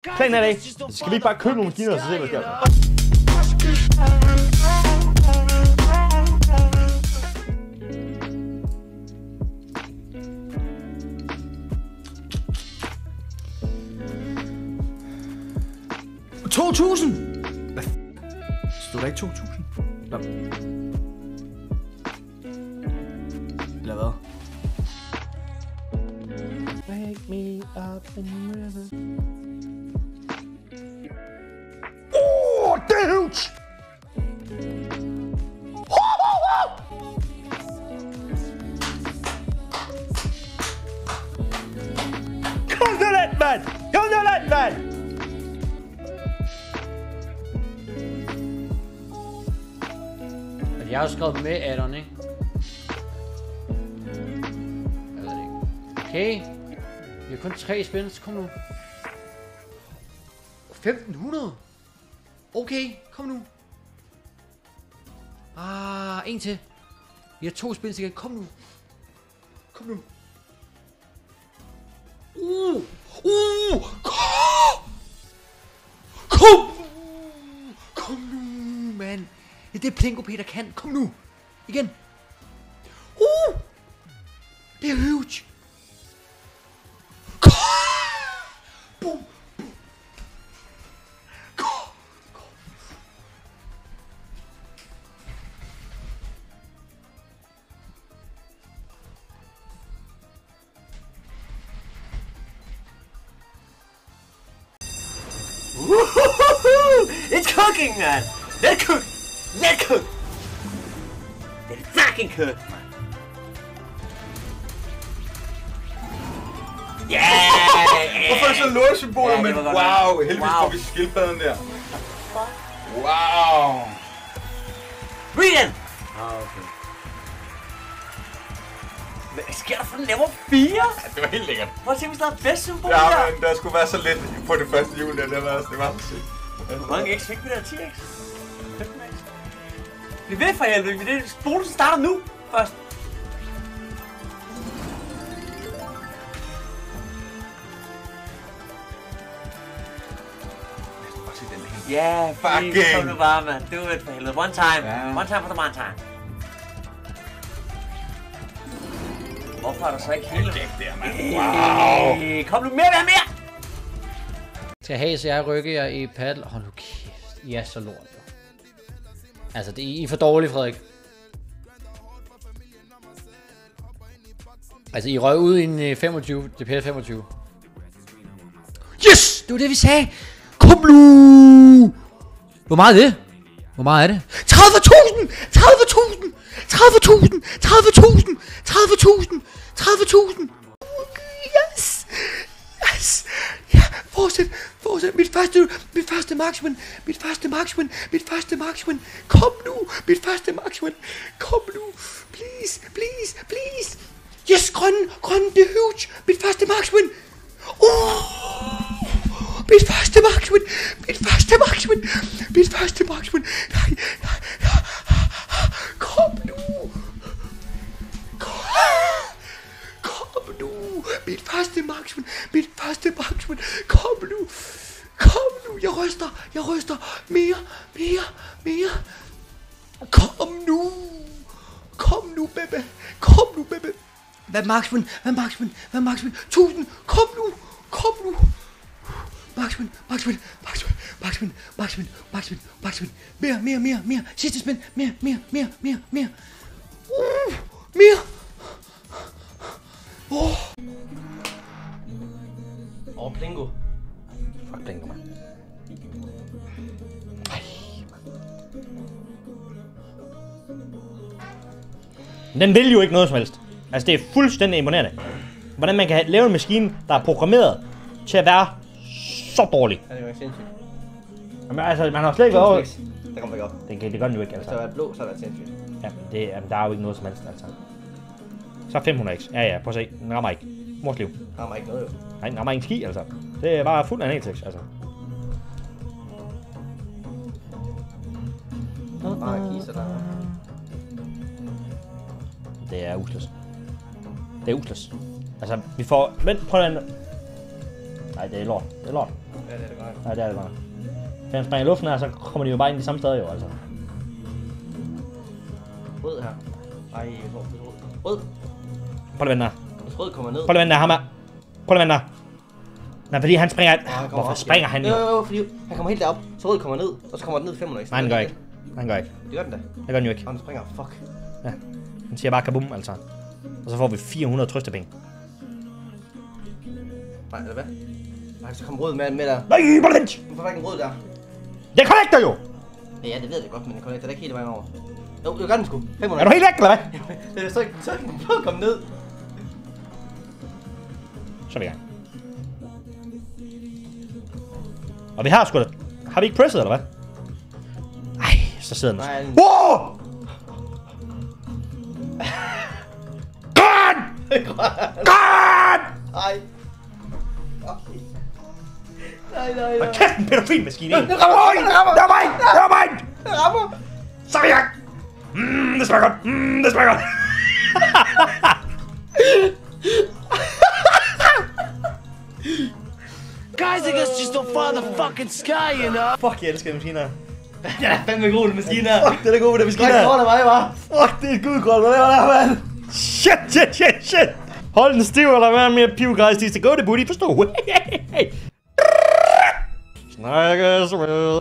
Planen er det ikke. Skal vi ikke bare købe nogle maskiner og så se, hvad der sker? Hvad stod der ikke 2000? Eller hvad? Wake me up in the river. Det er huge! Kom til den, mand! Kom til den, mand! Jeg har jo skrevet med addon, ikke? Jeg ved det ikke. Okay. Vi har kun 3 spins. Kom nu. 1500. Okay, kom nu. En til. Vi har 2 spins igen. Kom nu. Kom nu. Kom nu, mand. Det er det Plinko Peter kan. Kom nu. Igen. Det er huge. Boom. It's cooking, man. Let it cook. Let it cook. Let it fucking cook, man. Yeah! Hvorfor er det så lortesymboler, Ja, men det var wow, godt. heldigvis Wow. får vi skildpadden der. Wow. Read den! Okay. Hvad sker der for den laver 4? Ja, det var helt lækkert. Prøv at se, hvis der er bedst symbol Ja, der. men der skulle være så lidt på det første jul, der det var så sygt. Hvor mange x fik vi der? 10x? 15x? Bliv ved for helvede, bonusen starter nu først. Ja, Fucking. kom nu bare, mand. Do it for helvede. One time. Ja. One time for the one time. Hvorfor er der så ikke hele? Der, mand. Wow. Kom nu, mere. Skal have, så jeg rykker jer i paddle. Hold nu kæft. I er så lort, jo. Altså, I er for dårlige, Frederik. Altså, I røg ud i en 25. DPS 25. Yes! Det var det, vi sagde. Kom nu! Hvor meget er det? Hvor meget er det? 30.000! 30.000! 30.000! 30.000! 30.000! 30.000! Yes! Yes! Ja, fortsæt! Mit første marksman! Kom nu! Mit første marksman! Kom nu! Please! Yes, grøn, det er huge! Mit første marksman! Mit første marksman! Nej. Kom nu! Mit første marksman! Kom nu! Jeg ryster! Mere! Kom nu, baby! Hvad marksman? 1000! Kom nu! Marksman! Mere! Sidste spænd! Mere! Mere! Plinko. Fuck Plinko, mand. Den vil jo ikke noget som helst. Altså, det er fuldstændig imponerende. Hvordan man kan lave en maskine, der er programmeret til at være så dårlig. Ja, det var sindssygt. Jamen, altså, man har slet ikke været over... Der kommer ikke op. Det gør den jo ikke, Hvis altså. der var blå, så er det sindssygt. Jamen, der er jo ikke noget som helst, altså. Så 500x. Ja, prøv at se. Den rammer ikke. Mors liv. Der kommer ikke noget, jo. Nej, den rammer ikke en ski, altså. Det er bare fuld af analsex, altså. Bare kiser der. Det er useless. Det er useless. Altså, vi får... Vent, prøv at... Nej, det er lort. Ja, det er det godt. Nej, det er det godt. Hvis han springer i luften her, så kommer de jo bare ind de samme steder jo, altså. Rød her. Ej, hvor er det rød? Rød. Prøv at vende der. Hvis rød kommer ned. Prøv at vende der, ham her. Prøv at vende der. Nej, fordi han springer... Han kommer Hvorfor op, springer han jo? Jo, fordi han kommer helt derop. Så rød kommer ned, og så kommer den ned 500 ekstra. Nej, han gør ikke. Han gør ikke. Det gør den da. Det gør den jo ikke. Og den springer. Fuck. Ja. Han siger bare kabum, altså. Og så får vi 400 trøstepenge. Nej, eller hvad? Nej, så kommer rød med der. Nej, bare vent! Hvorfor er der ikke en rød der? Det connecter jo! Ja, det ved jeg godt, men den connecter ikke hele vejen over. Jo, det gør den sgu. 500. Er du helt væk, eller hvad? Det er så ikke den blå komme ned. Så er vi i gang. Og vi har sgu da... Har vi ikke presset, eller hvad? Ej, så sidder den. Nej, Wow! God! God! Ej. Nej. Og kæft en pædofilmaskine, ikke? Det rammer! Det var mig! Det var mig! Det rammer! Så er vi i gang! Det smager godt! Det smager godt! Guys, I guess just don't find the fucking sky, you know? Fuck, jeg elsker maskiner. Ja, fandme god, den maskine her. Fuck, det er god, det maskiner. Godt af mig, hva'? Fuck, det er gudgrøn, hvad laver der, mand? Shit. Hold den stiv, eller hvad med at pive, guys. De skal gå det, buddy. Forstå. Snakkes, well.